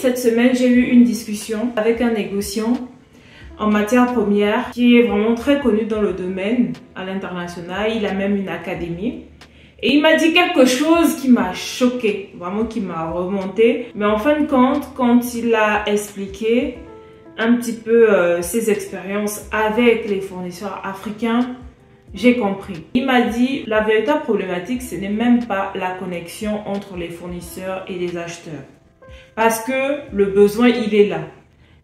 cette semaine, j'ai eu une discussion avec un négociant en matière première qui est vraiment très connu dans le domaine à l'international. Il a même une académie. Et il m'a dit quelque chose qui m'a choqué, vraiment qui m'a remonté. Mais en fin de compte, quand il a expliqué un petit peu ses expériences avec les fournisseurs africains, j'ai compris. Il m'a dit, la véritable problématique, ce n'est même pas la connexion entre les fournisseurs et les acheteurs. Parce que le besoin, il est là.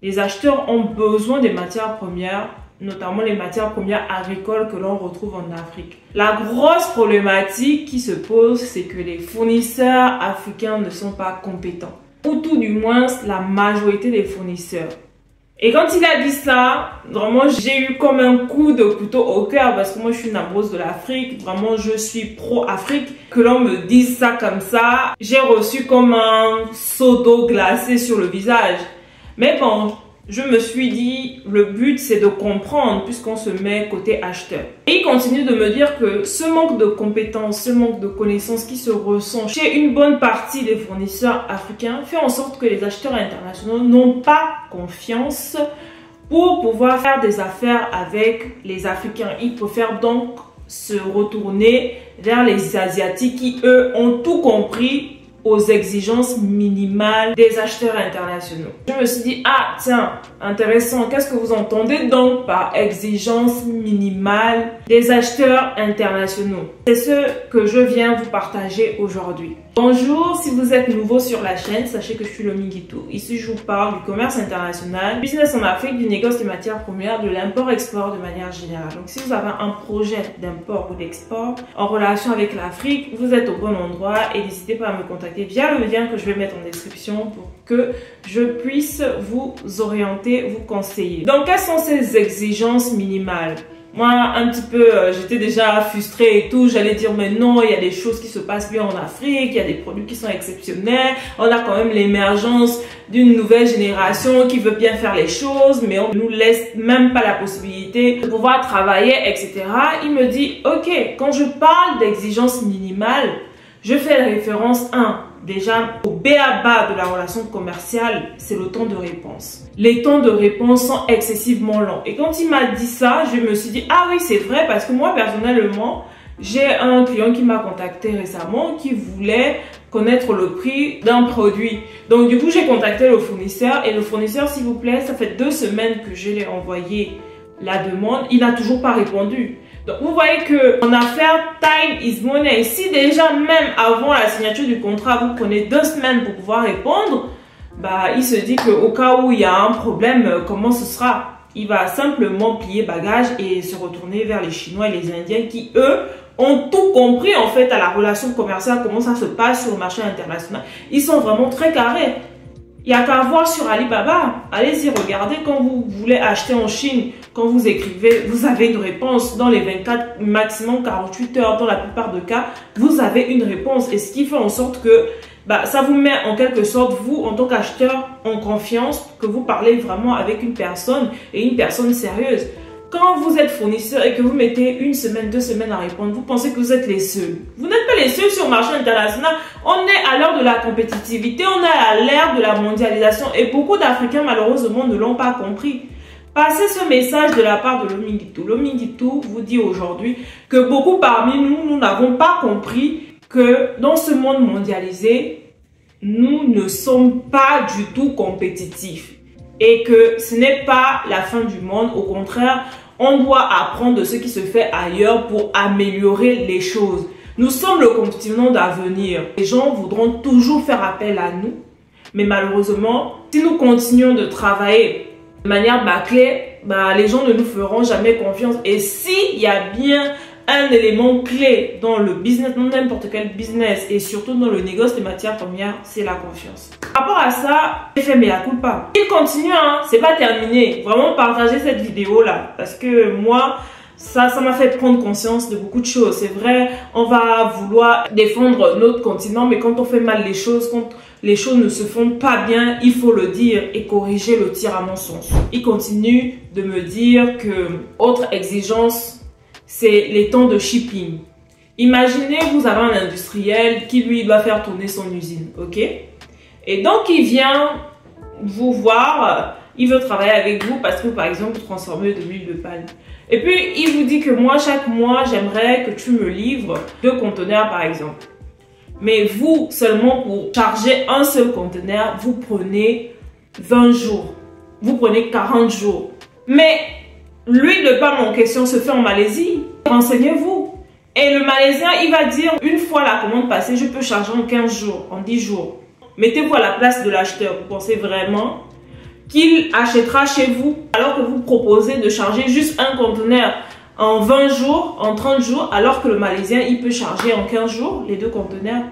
Les acheteurs ont besoin des matières premières, notamment les matières premières agricoles que l'on retrouve en Afrique. La grosse problématique qui se pose, c'est que les fournisseurs africains ne sont pas compétents. Ou tout du moins, la majorité des fournisseurs. Et quand il a dit ça, vraiment j'ai eu comme un coup de couteau au cœur parce que moi je suis une amoureuse de l'Afrique, vraiment je suis pro-Afrique. Que l'on me dise ça comme ça, j'ai reçu comme un seau d'eau glacée sur le visage. Mais bon, je me suis dit, le but c'est de comprendre puisqu'on se met côté acheteur. Et il continue de me dire que ce manque de compétences, ce manque de connaissances qui se ressent chez une bonne partie des fournisseurs africains fait en sorte que les acheteurs internationaux n'ont pas confiance pour pouvoir faire des affaires avec les Africains. Ils préfèrent donc se retourner vers les Asiatiques qui, eux, ont tout compris aux exigences minimales des acheteurs internationaux. Je me suis dit, ah tiens, intéressant, qu'est-ce que vous entendez donc par exigence minimale des acheteurs internationaux? C'est ce que je viens vous partager aujourd'hui. Bonjour, si vous êtes nouveau sur la chaîne, sachez que je suis Lominguitou. Ici, je vous parle du commerce international, business en Afrique, du négoce des matières premières, de l'import-export de manière générale. Donc, si vous avez un projet d'import ou d'export en relation avec l'Afrique, vous êtes au bon endroit et n'hésitez pas à me contacter via le lien que je vais mettre en description pour que je puisse vous orienter, vous conseiller. Donc, quelles sont ces exigences minimales? Moi, un petit peu, j'étais déjà frustrée et tout. J'allais dire, mais non, il y a des choses qui se passent bien en Afrique. Il y a des produits qui sont exceptionnels. On a quand même l'émergence d'une nouvelle génération qui veut bien faire les choses, mais on nous laisse même pas la possibilité de pouvoir travailler, etc. Il me dit, ok, quand je parle d'exigence minimale, je fais référence déjà au b.a.-ba de la relation commerciale, c'est le temps de réponse. Les temps de réponse sont excessivement longs. Et quand il m'a dit ça, je me suis dit, ah oui, c'est vrai, parce que moi, personnellement, j'ai un client qui m'a contacté récemment qui voulait connaître le prix d'un produit. Donc, du coup, j'ai contacté le fournisseur et le fournisseur, s'il vous plaît, ça fait 2 semaines que je l'ai envoyé la demande, il n'a toujours pas répondu. Donc, vous voyez que en affaires, time is money. Si déjà, même avant la signature du contrat, vous prenez 2 semaines pour pouvoir répondre, bah, il se dit qu'au cas où il y a un problème, comment ce sera? Il va simplement plier bagage et se retourner vers les Chinois et les Indiens qui, eux, ont tout compris en fait à la relation commerciale, comment ça se passe sur le marché international. Ils sont vraiment très carrés. Il n'y a qu'à voir sur Alibaba. Allez-y, regardez quand vous voulez acheter en Chine, quand vous écrivez, vous avez une réponse dans les 24, maximum 48 heures, dans la plupart des cas, vous avez une réponse. Et ce qui fait en sorte que bah, ça vous met en quelque sorte, vous, en tant qu'acheteur, en confiance, que vous parlez vraiment avec une personne et une personne sérieuse. Quand vous êtes fournisseur et que vous mettez 1 semaine, 2 semaines à répondre, vous pensez que vous êtes les seuls. Vous n'êtes pas les seuls sur le marché international. On est à l'heure de la compétitivité, on est à l'ère de la mondialisation et beaucoup d'Africains malheureusement ne l'ont pas compris. Passez ce message de la part de Lominguitou. Lominguitou vous dit aujourd'hui que beaucoup parmi nous, nous n'avons pas compris que dans ce monde mondialisé, nous ne sommes pas du tout compétitifs. Et que ce n'est pas la fin du monde, au contraire, on doit apprendre de ce qui se fait ailleurs pour améliorer les choses. Nous sommes le continent d'avenir. Les gens voudront toujours faire appel à nous, mais malheureusement, si nous continuons de travailler de manière bâclée, bah, les gens ne nous feront jamais confiance. Et s'il y a bien un élément clé dans le business, dans n'importe quel business et surtout dans le négoce des matières premières, c'est la confiance. Par rapport à ça, j'ai fait mea culpa. Il continue, hein, c'est pas terminé. Vraiment partagez cette vidéo là parce que moi, ça m'a fait prendre conscience de beaucoup de choses. C'est vrai, on va vouloir défendre notre continent, mais quand on fait mal les choses, quand les choses ne se font pas bien, il faut le dire et corriger le tir à mensonge. Il continue de me dire que autre exigence, c'est les temps de shipping. Imaginez, vous avez un industriel qui lui doit faire tourner son usine, ok? Et donc il vient vous voir, il veut travailler avec vous parce que par exemple vous transformez de l'huile de palme. Et puis il vous dit que moi chaque mois j'aimerais que tu me livres 2 conteneurs par exemple. Mais vous seulement pour charger un seul conteneur, vous prenez 20 jours. Vous prenez 40 jours. Mais l'huile de palme en question se fait en Malaisie. Renseignez-vous. Et le Malaisien, il va dire, une fois la commande passée, je peux charger en 15 jours, en 10 jours. Mettez-vous à la place de l'acheteur. Vous pensez vraiment qu'il achètera chez vous alors que vous proposez de charger juste un conteneur en 20 jours, en 30 jours, alors que le Malaisien, il peut charger en 15 jours les 2 conteneurs.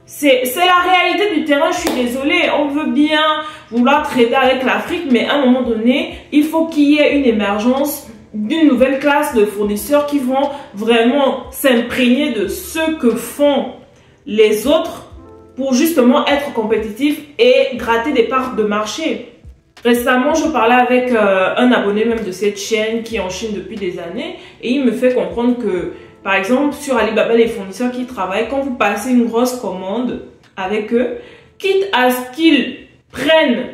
C'est la réalité du terrain, je suis désolée. On veut bien vouloir trader avec l'Afrique, mais à un moment donné, il faut qu'il y ait une émergence d'une nouvelle classe de fournisseurs qui vont vraiment s'imprégner de ce que font les autres pour justement être compétitifs et gratter des parts de marché. Récemment, je parlais avec un abonné même de cette chaîne qui est en Chine depuis des années et il me fait comprendre que, par exemple, sur Alibaba, les fournisseurs qui travaillent, quand vous passez une grosse commande avec eux, quitte à ce qu'ils prennent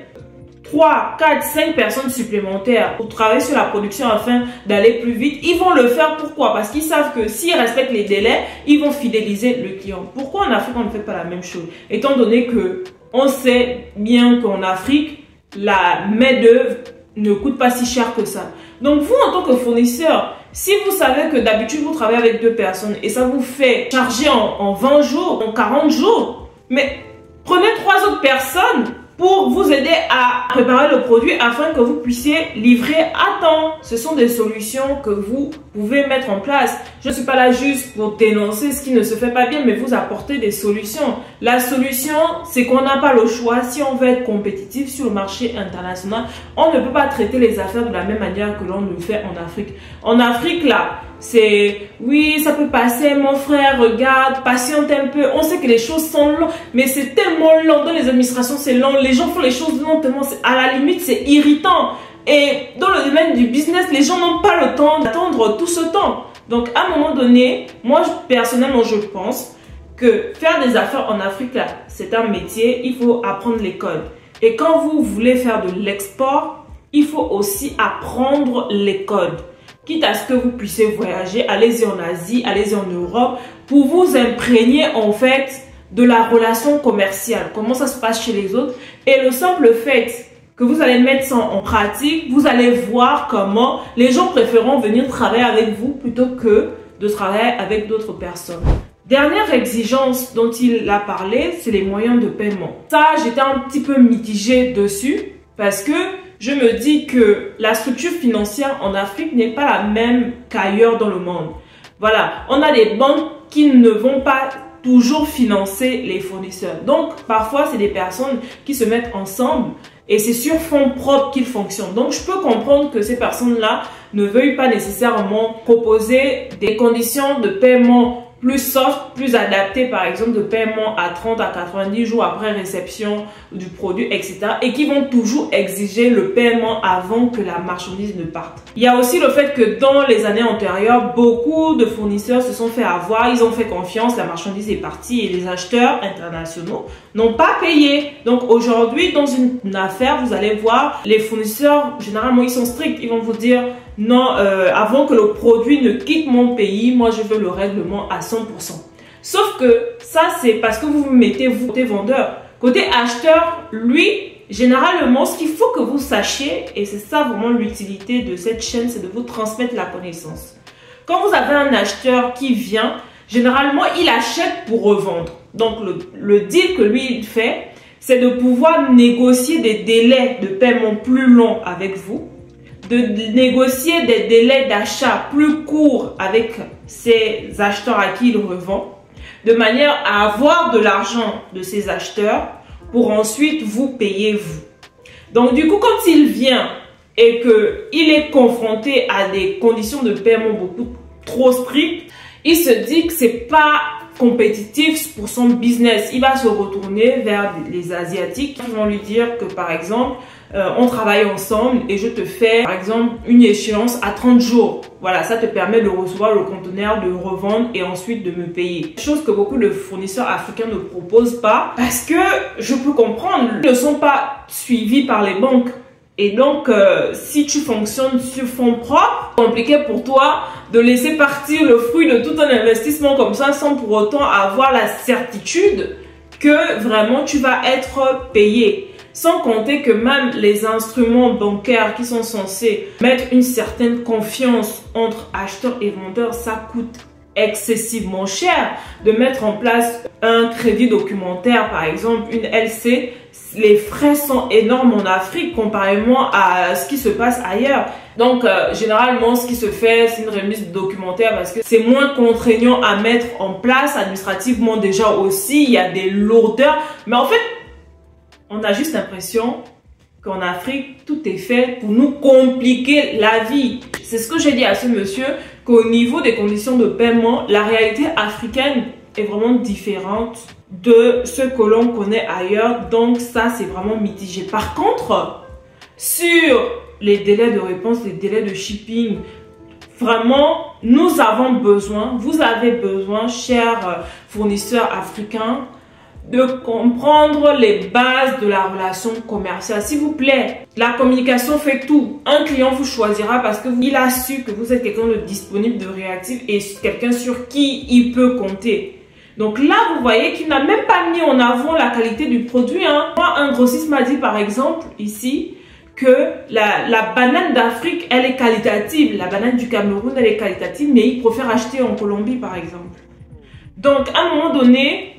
3, 4, 5 personnes supplémentaires pour travailler sur la production afin d'aller plus vite, ils vont le faire. Pourquoi? Parce qu'ils savent que s'ils respectent les délais, ils vont fidéliser le client. Pourquoi en Afrique on ne fait pas la même chose? Étant donné que on sait bien qu'en Afrique, la main-d'œuvre ne coûte pas si cher que ça. Donc vous, en tant que fournisseur, si vous savez que d'habitude vous travaillez avec 2 personnes et ça vous fait charger en 20 jours, en 40 jours, mais prenez 3 autres personnes pour vous aider à préparer le produit afin que vous puissiez livrer à temps. Ce sont des solutions que vous pouvez mettre en place. Je ne suis pas là juste pour dénoncer ce qui ne se fait pas bien, mais vous apporter des solutions. La solution, c'est qu'on n'a pas le choix. Si on veut être compétitif sur le marché international, on ne peut pas traiter les affaires de la même manière que l'on le fait en Afrique. En Afrique, là, c'est oui, ça peut passer, mon frère, regarde, patiente un peu. On sait que les choses sont longues, mais c'est tellement long. Dans les administrations, c'est long. Les gens font les choses lentement. À la limite, c'est irritant. Et dans le domaine du business, les gens n'ont pas le temps d'attendre tout ce temps. Donc, à un moment donné, moi, personnellement, je pense que faire des affaires en Afrique, là, c'est un métier. Il faut apprendre les codes. Et quand vous voulez faire de l'export, il faut aussi apprendre les codes. Quitte à ce que vous puissiez voyager, allez-y en Asie, allez-y en Europe, pour vous imprégner en fait de la relation commerciale, comment ça se passe chez les autres. Et le simple fait que vous allez mettre ça en pratique, vous allez voir comment les gens préféreront venir travailler avec vous plutôt que de travailler avec d'autres personnes. Dernière exigence dont il a parlé, c'est les moyens de paiement. Ça, j'étais un petit peu mitigée dessus parce que je me dis que la structure financière en Afrique n'est pas la même qu'ailleurs dans le monde. Voilà, on a des banques qui ne vont pas toujours financer les fournisseurs. Donc, parfois, c'est des personnes qui se mettent ensemble et c'est sur fonds propres qu'ils fonctionnent. Donc, je peux comprendre que ces personnes-là ne veuillent pas nécessairement proposer des conditions de paiement plus soft, plus adapté, par exemple, de paiement à 30 à 90 jours après réception du produit, etc. Et qui vont toujours exiger le paiement avant que la marchandise ne parte. Il y a aussi le fait que dans les années antérieures, beaucoup de fournisseurs se sont fait avoir, ils ont fait confiance, la marchandise est partie et les acheteurs internationaux n'ont pas payé. Donc aujourd'hui, dans une affaire, vous allez voir, les fournisseurs, généralement, ils sont stricts. Ils vont vous dire, non, avant que le produit ne quitte mon pays, moi, je veux le règlement à 100%. Sauf que ça, c'est parce que vous vous mettez, vous, côté vendeur. Côté acheteur, lui, généralement, ce qu'il faut que vous sachiez, et c'est ça vraiment l'utilité de cette chaîne, c'est de vous transmettre la connaissance. Quand vous avez un acheteur qui vient, généralement, il achète pour revendre. Donc, le deal que lui, il fait, c'est de pouvoir négocier des délais de paiement plus longs avec vous, de négocier des délais d'achat plus courts avec ces acheteurs à qui il revend, de manière à avoir de l'argent de ces acheteurs pour ensuite vous payer vous. Donc du coup, quand il vient et qu'il est confronté à des conditions de paiement beaucoup trop strictes, il se dit que c'est pas compétitif pour son business. Il va se retourner vers les Asiatiques qui vont lui dire que par exemple, on travaille ensemble et je te fais par exemple une échéance à 30 jours. Voilà, ça te permet de recevoir le conteneur, de revendre et ensuite de me payer. Chose que beaucoup de fournisseurs africains ne proposent pas parce que je peux comprendre, ils ne sont pas suivis par les banques. Et donc, si tu fonctionnes sur fonds propres, c'est compliqué pour toi de laisser partir le fruit de tout un investissement comme ça sans pour autant avoir la certitude que vraiment tu vas être payé. Sans compter que même les instruments bancaires qui sont censés mettre une certaine confiance entre acheteurs et vendeurs, ça coûte excessivement cher. De mettre en place un crédit documentaire, par exemple une LC, les frais sont énormes en Afrique comparément à ce qui se passe ailleurs. Donc, généralement, ce qui se fait, c'est une remise documentaire parce que c'est moins contraignant à mettre en place administrativement déjà aussi. Il y a des lourdeurs. Mais en fait, on a juste l'impression qu'en Afrique, tout est fait pour nous compliquer la vie. C'est ce que j'ai dit à ce monsieur, qu'au niveau des conditions de paiement, la réalité africaine est vraiment différente de ce que l'on connaît ailleurs. Donc ça, c'est vraiment mitigé. Par contre, sur les délais de réponse, les délais de shipping, vraiment, nous avons besoin, vous avez besoin, chers fournisseurs africains, de comprendre les bases de la relation commerciale. S'il vous plaît, la communication fait tout. Un client vous choisira parce qu'il a su que vous êtes quelqu'un de disponible, de réactif et quelqu'un sur qui il peut compter. Donc là, vous voyez qu'il n'a même pas mis en avant la qualité du produit. Moi, un grossiste m'a dit par exemple ici que la banane d'Afrique, elle est qualitative. La banane du Cameroun, elle est qualitative, mais il préfère acheter en Colombie par exemple. Donc à un moment donné,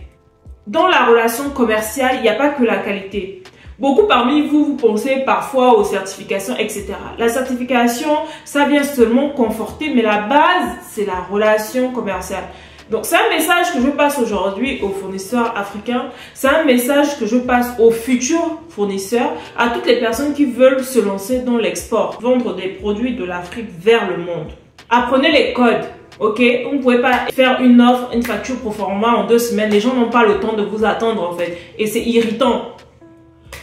dans la relation commerciale, il n'y a pas que la qualité. Beaucoup parmi vous, vous pensez parfois aux certifications, etc. La certification, ça vient seulement conforter, mais la base, c'est la relation commerciale. Donc, c'est un message que je passe aujourd'hui aux fournisseurs africains. C'est un message que je passe aux futurs fournisseurs, à toutes les personnes qui veulent se lancer dans l'export, vendre des produits de l'Afrique vers le monde. Apprenez les codes. Ok, vous ne pouvez pas faire une offre, une facture pro forma en 2 semaines. Les gens n'ont pas le temps de vous attendre en fait. Et c'est irritant.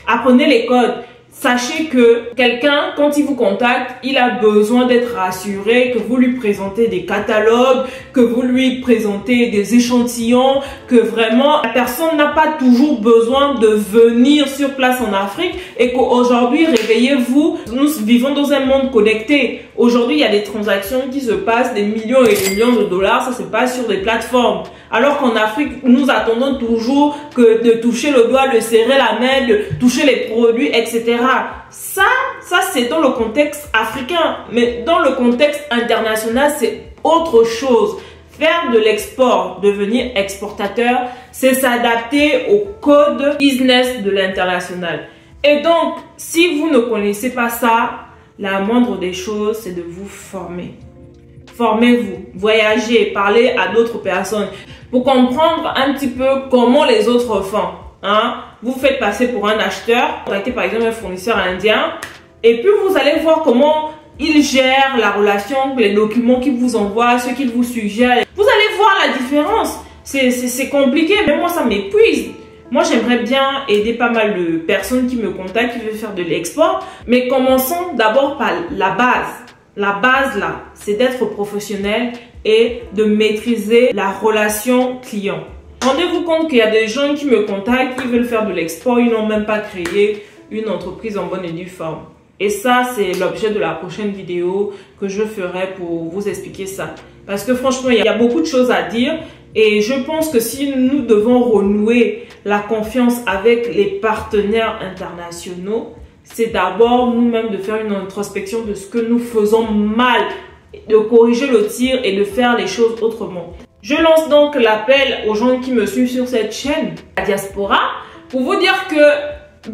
Apprenez les codes. Sachez que quelqu'un, quand il vous contacte, il a besoin d'être rassuré, que vous lui présentez des catalogues, que vous lui présentez des échantillons, que vraiment la personne n'a pas toujours besoin de venir sur place en Afrique et qu'aujourd'hui, réveillez-vous, nous vivons dans un monde connecté. Aujourd'hui, il y a des transactions qui se passent, des millions et des millions de dollars, ça se passe sur des plateformes. Alors qu'en Afrique, nous attendons toujours que de toucher le doigt, de serrer la main, de toucher les produits, etc. Ça c'est dans le contexte africain. Mais dans le contexte international, c'est autre chose. Faire de l'export, devenir exportateur, c'est s'adapter au code business de l'international. Et donc, si vous ne connaissez pas ça, la moindre des choses, c'est de vous former. Formez-vous, voyagez, parlez à d'autres personnes pour comprendre un petit peu comment les autres font. Vous faites passer pour un acheteur, contactez par exemple un fournisseur indien et puis vous allez voir comment il gère la relation, les documents qu'il vous envoie, ce qu'il vous suggère. Vous allez voir la différence. C'est compliqué, mais moi ça m'épuise. Moi j'aimerais bien aider pas mal de personnes qui me contactent, qui veulent faire de l'export, mais commençons d'abord par la base. La base là, c'est d'être professionnel et de maîtriser la relation client. Rendez-vous compte qu'il y a des gens qui me contactent, qui veulent faire de l'export, ils n'ont même pas créé une entreprise en bonne et due forme. Et ça, c'est l'objet de la prochaine vidéo que je ferai pour vous expliquer ça. Parce que franchement, il y a beaucoup de choses à dire et je pense que si nous devons renouer la confiance avec les partenaires internationaux, c'est d'abord nous-mêmes de faire une introspection de ce que nous faisons mal, de corriger le tir et de faire les choses autrement. Je lance donc l'appel aux gens qui me suivent sur cette chaîne, la diaspora, pour vous dire que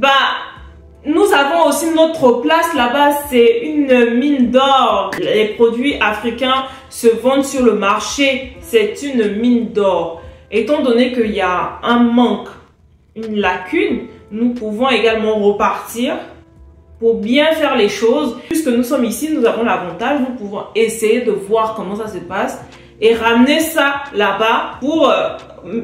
nous avons aussi notre place là-bas, c'est une mine d'or. Les produits africains se vendent sur le marché, c'est une mine d'or. Étant donné qu'il y a un manque, une lacune, nous pouvons également repartir pour bien faire les choses. Puisque nous sommes ici, nous avons l'avantage, nous pouvons essayer de voir comment ça se passe et ramener ça là-bas pour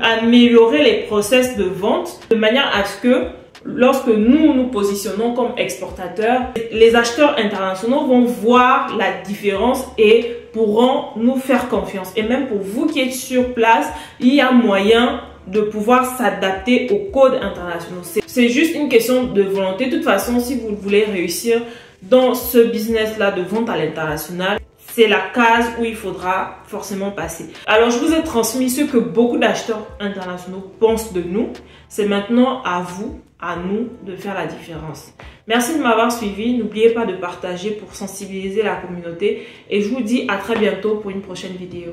améliorer les process de vente de manière à ce que lorsque nous nous positionnons comme exportateurs, les acheteurs internationaux vont voir la différence et pourront nous faire confiance. Et même pour vous qui êtes sur place, il y a moyen de pouvoir s'adapter aux codes internationaux. C'est juste une question de volonté. De toute façon, si vous voulez réussir dans ce business-là de vente à l'international, c'est la case où il faudra forcément passer. Alors, je vous ai transmis ce que beaucoup d'acheteurs internationaux pensent de nous. C'est maintenant à vous, à nous, de faire la différence. Merci de m'avoir suivi. N'oubliez pas de partager pour sensibiliser la communauté. Et je vous dis à très bientôt pour une prochaine vidéo.